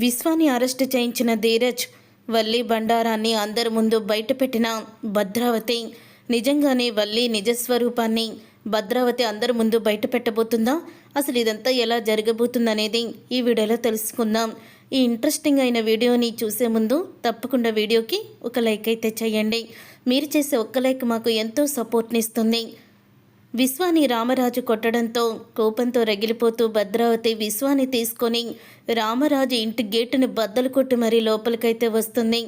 Vishwani arrest చేయించిన ధీరజ్, వల్లి బండారాన్ని అందరి ముందు బయటపెట్టిన భద్రావతి నిజంగానే వల్లి నిజస్వరూపాన్ని భద్రావతి అందరి ముందు బయట పెట్టబోతుందా? అసలు ఇదంతా ఎలా జరగబోతుందనేది ఈ వీడియోలో తెలుసుకుందాం. ఈ ఇంట్రెస్టింగ్ అయిన వీడియోని చూసే ముందు తప్పకుండా వీడియోకి ఒక లైక్ అయితే చేయండి. మీరు చేసే ఒక్క లైక్ మాకు ఎంతో సపోర్ట్ని ఇస్తుంది. విశ్వాని రామరాజు కొట్టడంతో కోపంతో రగిలిపోతూ భద్రావతి విశ్వాని తీసుకొని రామరాజు ఇంటి గేటుని బద్దలు కొట్టి మరీ లోపలికైతే వస్తుంది.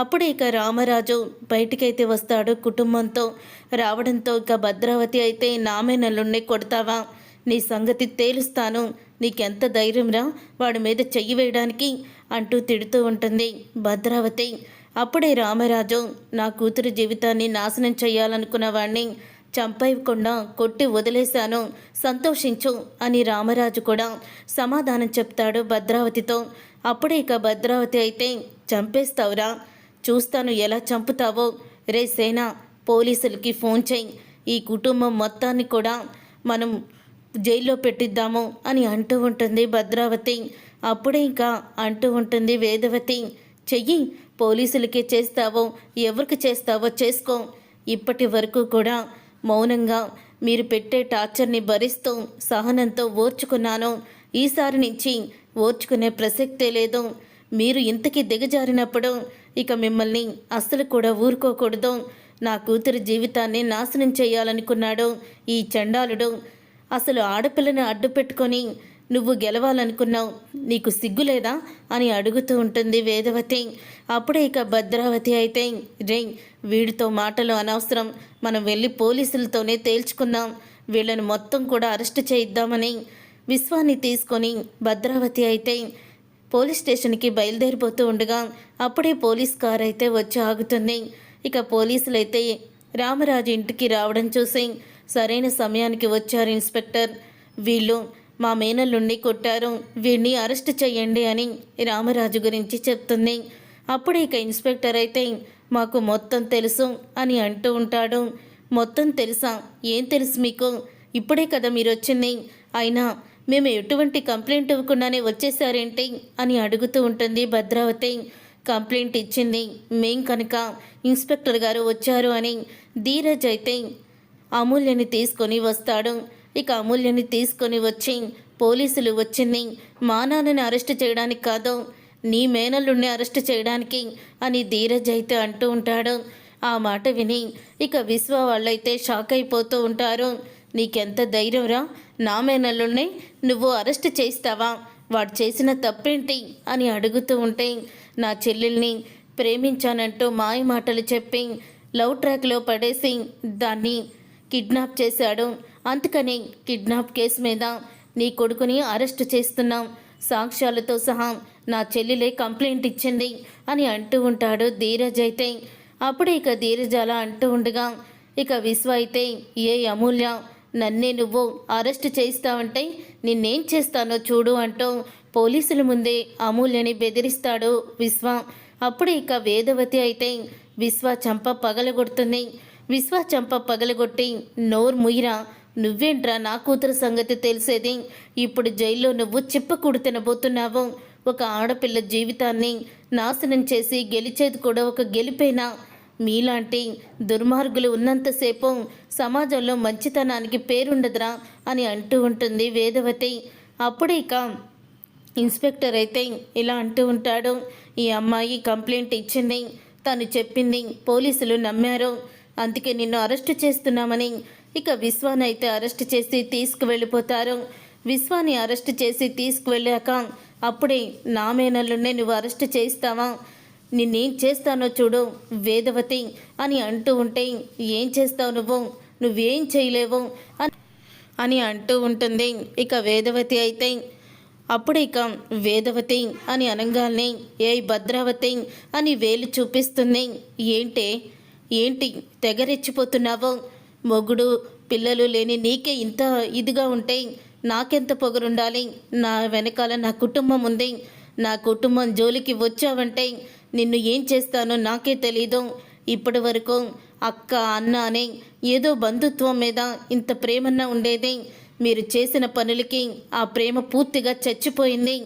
అప్పుడే ఇక రామరాజు బయటికైతే వస్తాడు కుటుంబంతో. రావడంతో ఇక భద్రావతి అయితే నామే నల్లుణ్ణి కొడతావా, నీ సంగతి తేలుస్తాను, నీకెంత ధైర్యంరా వాడి మీద చెయ్యి వేయడానికి అంటూ తిడుతూ ఉంటుంది భద్రావతి. అప్పుడే రామరాజు, నా కూతురు జీవితాన్ని నాశనం చేయాలనుకున్న వాడిని చంపేయకుండా కొట్టి వదిలేశాను, సంతోషించు అని రామరాజు కూడా సమాధానం చెప్తాడు భద్రావతితో. అప్పుడే ఇక భద్రావతి అయితే, చంపేస్తావురా, చూస్తాను ఎలా చంపుతావో, రే సేన పోలీసులకి ఫోన్ చేయి, ఈ కుటుంబం మొత్తాన్ని కూడా మనం జైల్లో పెట్టిద్దాము అని అంటూ ఉంటుంది భద్రావతి. అప్పుడే ఇంకా అంటూ ఉంటుంది వేదవతి, చెయ్యి, పోలీసులకే చేస్తావో ఎవరికి చేస్తావో చేసుకో, ఇప్పటి వరకు కూడా మౌనంగా మీరు పెట్టే టార్చర్ని భరిస్తూ సహనంతో ఓర్చుకున్నాను, ఈసారి నుంచి ఓర్చుకునే ప్రసక్తే లేదు. మీరు ఇంతకీ దిగజారినప్పుడు ఇక మిమ్మల్ని అస్సలు కూడా ఊరుకోకూడదు. నా కూతురి జీవితాన్ని నాశనం చేయాలనుకున్నాడు ఈ చండాలుడు. అసలు ఆడపిల్లని అడ్డు పెట్టుకొని నువ్వు గెలవాలనుకున్నావు, నీకు సిగ్గులేదా అని అడుగుతూ ఉంటుంది వేదవతి. అప్పుడే ఇక భద్రావతి అయితే, రే వీడితో మాటలు అనవసరం, మనం వెళ్ళి పోలీసులతోనే తేల్చుకుందాం, వీళ్ళని మొత్తం కూడా అరెస్ట్ చేయిద్దామని విశ్వాన్ని తీసుకొని భద్రావతి అయితే పోలీస్ స్టేషన్కి బయలుదేరిపోతూ ఉండగా అప్పుడే పోలీస్ కార్ అయితే వచ్చి ఆగుతుంది. ఇక పోలీసులైతే రామరాజు ఇంటికి రావడం చూసి, సరైన సమయానికి వచ్చారు ఇన్స్పెక్టర్, వీళ్ళు మా మేనల్లుండి కొట్టారు, వీడిని అరెస్ట్ చేయండి అని రామరాజు గురించి చెప్తుంది. అప్పుడు ఇక ఇన్స్పెక్టర్ అయితే, మాకు మొత్తం తెలుసు అని అంటూ ఉంటాడు. మొత్తం తెలుసా? ఏం తెలుసు మీకు? ఇప్పుడే కదా మీరు వచ్చింది, అయినా మేము ఎటువంటి కంప్లైంట్ ఇవ్వకుండానే వచ్చేసారేంటి అని అడుగుతూ ఉంటుంది భద్రావతి. కంప్లైంట్ ఇచ్చింది మేం కనుక ఇన్స్పెక్టర్ గారు వచ్చారు అని ధీరజ్ అయితే అమూల్యని తీసుకొని వస్తాడు. ఇక అమూల్యని తీసుకొని వచ్చి, పోలీసులు వచ్చింది మా నాన్నని అరెస్ట్ చేయడానికి కాదు, నీ మేనల్లుడిని అరెస్ట్ చేయడానికి అని ధీరజ్ అయితే అంటూ ఉంటాడు. ఆ మాట విని ఇక విశ్వ వాళ్ళైతే షాక్ అయిపోతూ ఉంటారు. నీకెంత ధైర్యంరా, నా మేనల్లుడిని నువ్వు అరెస్ట్ చేస్తావా, వాడు చేసిన తప్పేంటి అని అడుగుతూ ఉంటే, నా చెల్లెల్ని ప్రేమించానంటూ మాయ మాటలు చెప్పి లవ్ ట్రాక్లో పడేసి దాన్ని కిడ్నాప్ చేశాడు, అందుకని కిడ్నాప్ కేసు మీద నీ కొడుకుని అరెస్ట్ చేస్తున్నాం, సాక్ష్యాలతో సహా నా చెల్లెలే కంప్లైంట్ ఇచ్చింది అని అంటూ ఉంటాడు ధీరజ్ అయితే. అప్పుడే ఇక ధీరజ్ అలా అంటూ ఉండగా ఇక విశ్వ అయితే, ఏ అమూల్య, నన్నే నువ్వు అరెస్ట్ చేయిస్తావంటే నిన్నేం చేస్తానో చూడు అంటూ పోలీసుల ముందే అమూల్యని బెదిరిస్తాడు విశ్వ. అప్పుడే ఇక వేదవతి అయితే విశ్వ చంప పగలగొడుతుంది. విశ్వ చంప పగలగొట్టి, నోరు ముయిరా, నువ్వేంట్రా నా కూతురు సంగతి తెలిసేది, ఇప్పుడు జైల్లో నువ్వు చిప్పకూడు తినబోతున్నావు, ఒక ఆడపిల్ల జీవితాన్ని నాశనం చేసి గెలిచేది కూడా ఒక గెలిపేనా, మీలాంటి దుర్మార్గులు ఉన్నంతసేపు సమాజంలో మంచితనానికి పేరుండదురా అని అంటూ ఉంటుంది వేదవతి. అప్పుడే ఇక ఇన్స్పెక్టర్ అయితే ఇలా అంటూ ఉంటాడు, ఈ అమ్మాయి కంప్లైంట్ ఇచ్చింది, తను చెప్పింది పోలీసులు నమ్మారు, అందుకే నిన్ను అరెస్ట్ చేస్తున్నామని ఇక విశ్వాని అయితే అరెస్ట్ చేసి తీసుకువెళ్ళిపోతారు. విశ్వాని అరెస్ట్ చేసి తీసుకువెళ్ళాక అప్పుడే నా మేనల్లునే నువ్వు అరెస్ట్ చేస్తావా, నిన్నేం చేస్తానో చూడు వేదవతి అని అంటూ ఉంటే, ఏం చేస్తావు నువ్వేం చేయలేవు అని అంటూ ఉంటుంది ఇక వేదవతి అయితే. అప్పుడు ఇక వేదవతి అని అనగానే, ఏ భద్రావతి అని వేలు చూపిస్తుంది. ఏంటి తెగరెచ్చిపోతున్నావు, మొగుడు పిల్లలు లేని నీకే ఇంత ఇదిగా ఉంటే నాకెంత పొగరుండాలి, నా వెనకాల నా కుటుంబం ఉంది, నా కుటుంబం జోలికి వచ్చావంటే నిన్ను ఏం చేస్తానో నాకే తెలీదు, ఇప్పటి వరకు అక్క అన్న అనే ఏదో బంధుత్వం మీద ఇంత ప్రేమన్నా ఉండేది, మీరు చేసిన పనులకి ఆ ప్రేమ పూర్తిగా చచ్చిపోయింది,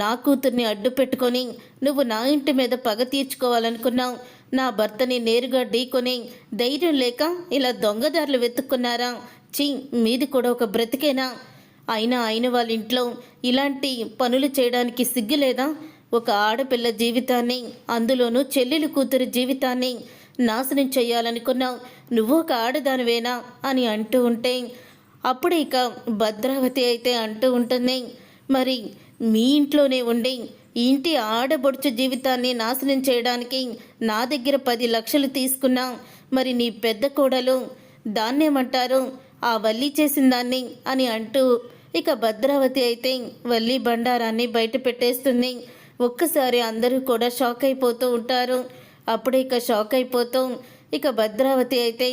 నా కూతుర్ని అడ్డు పెట్టుకొని నువ్వు నా ఇంటి మీద పగ తీర్చుకోవాలనుకున్నావు. నా భర్తని నేరుగా ఢీకొని ధైర్యం లేక ఇలా దొంగదారులు వెతుక్కున్నారా? చీ, మీది కూడా ఒక బ్రతికేనా? అయిన వాళ్ళ ఇంట్లో ఇలాంటి పనులు చేయడానికి సిగ్గులేదా? ఒక ఆడపిల్ల జీవితాన్ని, అందులోనూ చెల్లెలు కూతురు జీవితాన్ని నాశనం చేయాలనుకున్నావు. నువ్వు ఒక ఆడదానివేనా అని అంటూ ఉంటే అప్పుడు ఇక భద్రావతి అయితే అంటూ ఉంటుంది, మరి మీ ఇంట్లోనే ఉండి ఇంటి ఆడబొడుచు జీవితాన్ని నాశనం చేయడానికి నా దగ్గర 10 లక్షలు తీసుకున్నా, మరి నీ పెద్ద కోడలు దాన్నేమంటారు, ఆ వల్లి చేసిన దాన్ని అని అంటూ ఇక భద్రావతి అయితే వల్లి బండారాన్ని బయట పెట్టేస్తుంది. ఒక్కసారి అందరూ కూడా షాక్ అయిపోతూ ఉంటారు. అప్పుడే ఇక షాక్ అయిపోతూ ఇక భద్రావతి అయితే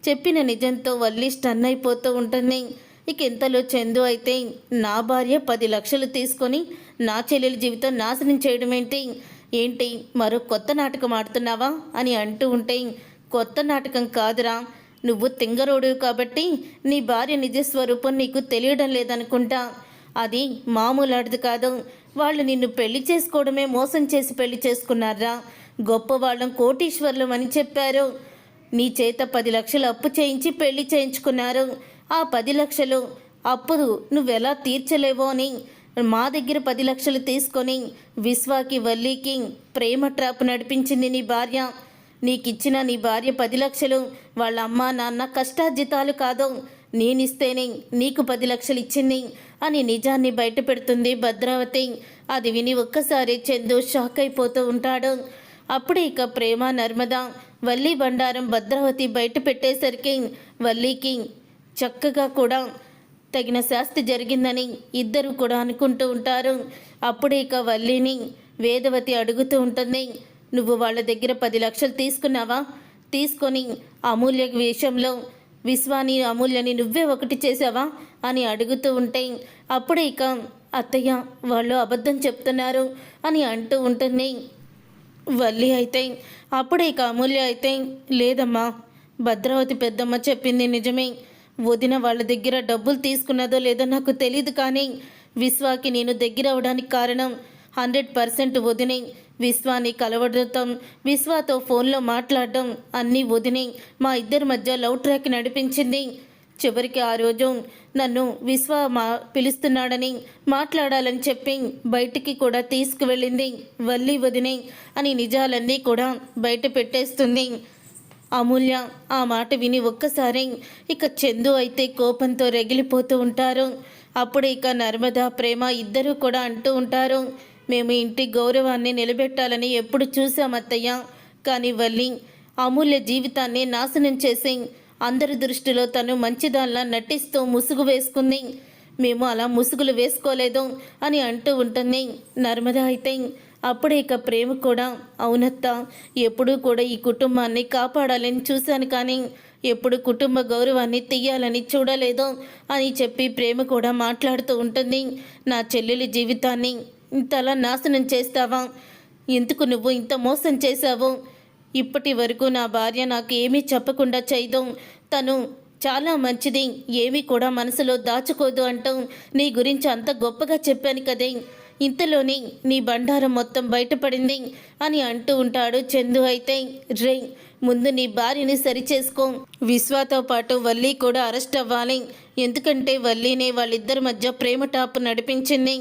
చెప్పిన నిజంతో వల్లి స్టన్ అయిపోతూ ఉంటుంది. ఇక ఇంతలో చందు అయితే నా భార్య 10 లక్షలు తీసుకొని నా చెల్లెల జీవితం నాశనం చేయడం ఏంటి మరో కొత్త నాటకం ఆడుతున్నావా అని అంటూ ఉంటే, కొత్త నాటకం కాదురా, నువ్వు తింగరోడు కాబట్టి నీ భార్య నిజస్వరూపం నీకు తెలియడం లేదనుకుంటా. అది మామూలాడిది కాదు. వాళ్ళు నిన్ను పెళ్లి చేసుకోవడమే మోసం చేసి పెళ్లి చేసుకున్నారా? గొప్పవాళ్ళం కోటీశ్వర్లం అని చెప్పారు. నీ చేత 10 లక్షలు అప్పు చేయించి పెళ్లి చేయించుకున్నారు. ఆ 10 లక్షలు అప్పు నువ్వెలా తీర్చలేవో అని మా దగ్గర 10 లక్షలు తీసుకొని విశ్వాకి వల్లికి ప్రేమ ట్రాప్ నడిపించింది నీ భార్య. నీకిచ్చిన నీ భార్య 10 లక్షలు వాళ్ళ అమ్మ నాన్న కష్టార్జితాలు కాదు, నేనిస్తేనే నీకు 10 లక్షలు ఇచ్చింది అని నిజాన్ని బయట పెడుతుంది భద్రావతి. అది విని ఒక్కసారి చందు షాక్ అయిపోతూ ఉంటాడు. అప్పుడే ఇక ప్రేమ నర్మద వల్లి బండారం భద్రావతి బయట పెట్టేసరికి వల్లికి చక్కగా కూడా తగిన శాస్తి జరిగిందని ఇద్దరు కూడా అనుకుంటూ ఉంటారు. అప్పుడే ఇక వల్లిని వేదవతి అడుగుతూ ఉంటుంది, నువ్వు వాళ్ళ దగ్గర 10 లక్షలు తీసుకున్నావా? తీసుకొని అమూల్య విషయంలో విశ్వాని అమూల్యని నువ్వే ఒకటి చేసావా అని అడుగుతూ ఉంటే అప్పుడే ఇక అత్తయ్య వాళ్ళు అబద్ధం చెప్తున్నారు అని అంటూ ఉంటుంది వల్లి. అయితే అప్పుడే ఇక అమూల్య అయితే లేదమ్మా, భద్రావతి పెద్దమ్మ చెప్పింది నిజమే. వదిన వాళ్ళ దగ్గర డబ్బులు తీసుకున్నదో లేదో నాకు తెలియదు, కానీ విశ్వాకి నేను దగ్గర అవడానికి కారణం 100% వదినే. విశ్వాని కలవడంతో విశ్వాతో ఫోన్లో మాట్లాడడం అన్నీ వదినే మా ఇద్దరి మధ్య లవ్ ట్రాక్ నడిపించింది. చివరికి ఆ రోజు నన్ను విశ్వ పిలుస్తున్నాడని మాట్లాడాలని చెప్పి బయటికి కూడా తీసుకువెళ్ళింది వల్లి వదినే అని నిజాలన్నీ కూడా బయట పెట్టేస్తుంది అమూల్య. ఆ మాట విని ఒక్కసారి ఇక చందు అయితే కోపంతో రగిలిపోతూ ఉంటారు. అప్పుడు ఇక నర్మద ప్రేమ ఇద్దరూ కూడా అంటూ ఉంటారు, మేము ఇంటి గౌరవాన్ని నిలబెట్టాలని ఎప్పుడు చూసామత్తయ్య, కానీ వల్లి అమూల్య జీవితాన్ని నాశనం చేసి అందరి దృష్టిలో తను మంచిదాల్లా నటిస్తూ ముసుగు వేసుకుంది. మేము అలా ముసుగులు వేసుకోలేదు అని అంటూ ఉంటుంది నర్మద. అయితే అప్పుడే ఇక ప్రేమ కూడా అవునత్త, ఎప్పుడూ కూడా ఈ కుటుంబాన్ని కాపాడాలని చూశాను, కానీ ఎప్పుడు కుటుంబ గౌరవాన్ని తీయాలని చూడలేదు అని చెప్పి ప్రేమ కూడా మాట్లాడుతూ ఉంటుంది. నా చెల్లెలి జీవితాన్ని ఇంతలా నాశనం చేస్తావా? ఎందుకు నువ్వు ఇంత మోసం చేశావు? ఇప్పటి వరకు నా భార్య నాకు ఏమీ చెప్పకుండా చేయదు, తను చాలా మంచిది, ఏమీ కూడా మనసులో దాచుకోదు అంటూ నీ గురించి అంత గొప్పగా చెప్పాను కదే, ఇంతలోని నీ బండారం మొత్తం బయటపడింది అని అంటూ ఉంటాడు చందు. అయితే రే, ముందు నీ భార్యని సరిచేసుకో, విశ్వాతో పాటు వల్లి కూడా అరెస్ట్ అవ్వాలి, ఎందుకంటే వల్లినే వాళ్ళిద్దరి మధ్య ప్రేమ టాప్ నడిపించింది.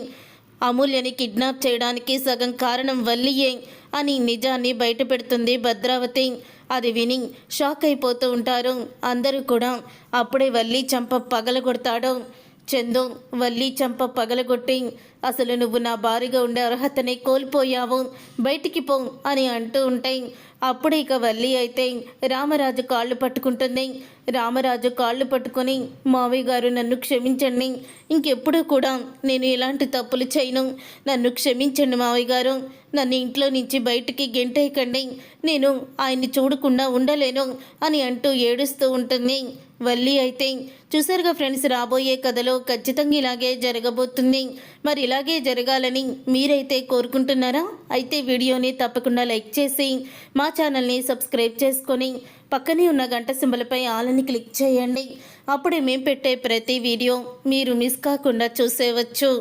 అమూల్యని కిడ్నాప్ చేయడానికి సగం కారణం వల్లియే అని నిజాన్ని బయట పెడుతుంది భద్రావతి. అది విని షాక్ అయిపోతూ ఉంటారు అందరూ కూడా. అప్పుడే వల్లి చంప పగలగొడతాడు చందు. వల్లి చంప పగలగొట్టి అసలు నువ్వు నా భార్యగా ఉండే అర్హతని కోల్పోయావు, బయటికి పో అని అంటూ ఉంటాయి. అప్పుడు ఇక వల్లి అయితే రామరాజు కాళ్ళు పట్టుకుంటుంది. రామరాజు కాళ్ళు పట్టుకొని మావయ్య గారు నన్ను క్షమించండి, ఇంకెప్పుడు కూడా నేను ఎలాంటి తప్పులు చేయను, నన్ను క్షమించండి మావయ్య గారు, నన్ను ఇంట్లో నుంచి బయటికి గెంటేయకండి, నేను ఆయన్ని చూడకుండా ఉండలేను అని అంటూ ఏడుస్తూ ఉంటుంది వల్లి. అయితే చూసారుగా ఫ్రెండ్స్, రాబోయే కథలో ఖచ్చితంగా ఇలాగే జరగబోతుంది. మరి ఇలాగే జరగాలని మీరైతే కోరుకుంటున్నారా? అయితే వీడియోని తప్పకుండా లైక్ చేసి మా ఛానల్ని సబ్స్క్రైబ్ చేసుకొని పక్కనే ఉన్న గంట సింబల్పై ఆలని క్లిక్ చేయండి. అప్పుడే మేము పెట్టే ప్రతి వీడియో మీరు మిస్ కాకుండా చూసేవచ్చు.